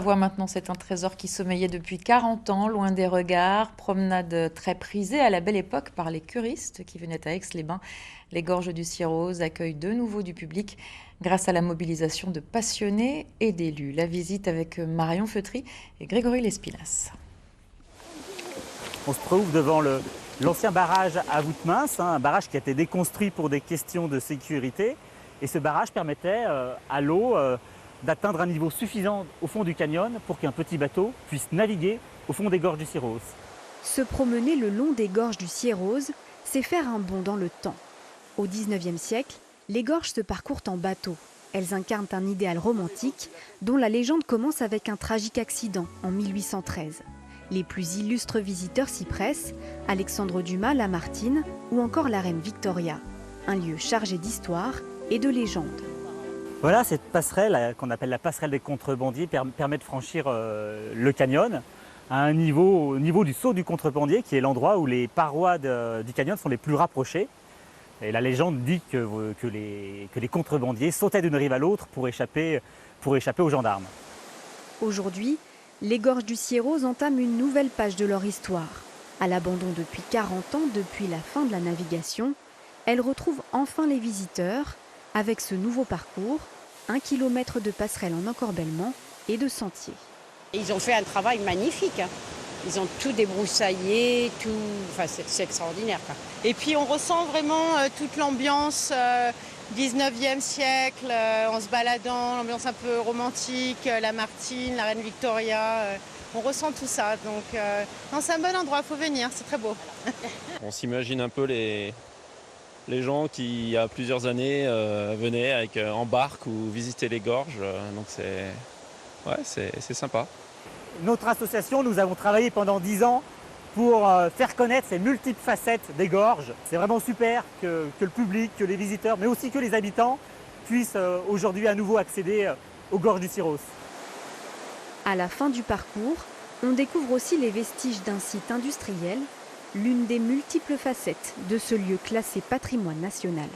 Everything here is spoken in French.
On voit maintenant, c'est un trésor qui sommeillait depuis 40 ans, loin des regards. Promenade très prisée à la belle époque par les curistes qui venaient à Aix-les-Bains. Les gorges du Cierrose accueillent de nouveau du public grâce à la mobilisation de passionnés et d'élus. La visite avec Marion Feutry et Grégory Lespinasse. On se trouve devant l'ancien barrage à voûte mince, un barrage qui a été déconstruit pour des questions de sécurité. Et ce barrage permettait à l'eau d'atteindre un niveau suffisant au fond du canyon pour qu'un petit bateau puisse naviguer au fond des gorges du Cierrose. Se promener le long des gorges du Cierrose, c'est faire un bond dans le temps. Au XIXe siècle, les gorges se parcourent en bateau. Elles incarnent un idéal romantique dont la légende commence avec un tragique accident en 1813. Les plus illustres visiteurs s'y pressent, Alexandre Dumas, Lamartine ou encore la reine Victoria. Un lieu chargé d'histoire et de légendes. Voilà, cette passerelle qu'on appelle la passerelle des contrebandiers permet de franchir le canyon à un niveau, au niveau du saut du contrebandier, qui est l'endroit où les parois du canyon sont les plus rapprochées. Et la légende dit que les contrebandiers sautaient d'une rive à l'autre pour échapper aux gendarmes. Aujourd'hui, les gorges du Cierrose entament une nouvelle page de leur histoire. À l'abandon depuis 40 ans, depuis la fin de la navigation, elles retrouvent enfin les visiteurs avec ce nouveau parcours, 1 kilomètre de passerelle en encorbellement et de sentiers. Ils ont fait un travail magnifique. Ils ont tout débroussaillé, tout. Enfin, c'est extraordinaire, quoi. Et puis on ressent vraiment toute l'ambiance 19e siècle, en se baladant, l'ambiance un peu romantique, Lamartine, la reine Victoria. On ressent tout ça. Donc c'est un bon endroit, il faut venir, c'est très beau. On s'imagine un peu les gens qui, il y a plusieurs années, venaient en barque ou visitaient les gorges. Donc c'est sympa. Notre association, nous avons travaillé pendant 10 ans pour faire connaître ces multiples facettes des gorges. C'est vraiment super que le public, que les visiteurs, mais aussi que les habitants puissent aujourd'hui à nouveau accéder aux gorges du Cierrose. À la fin du parcours, on découvre aussi les vestiges d'un site industriel, l'une des multiples facettes de ce lieu classé patrimoine national.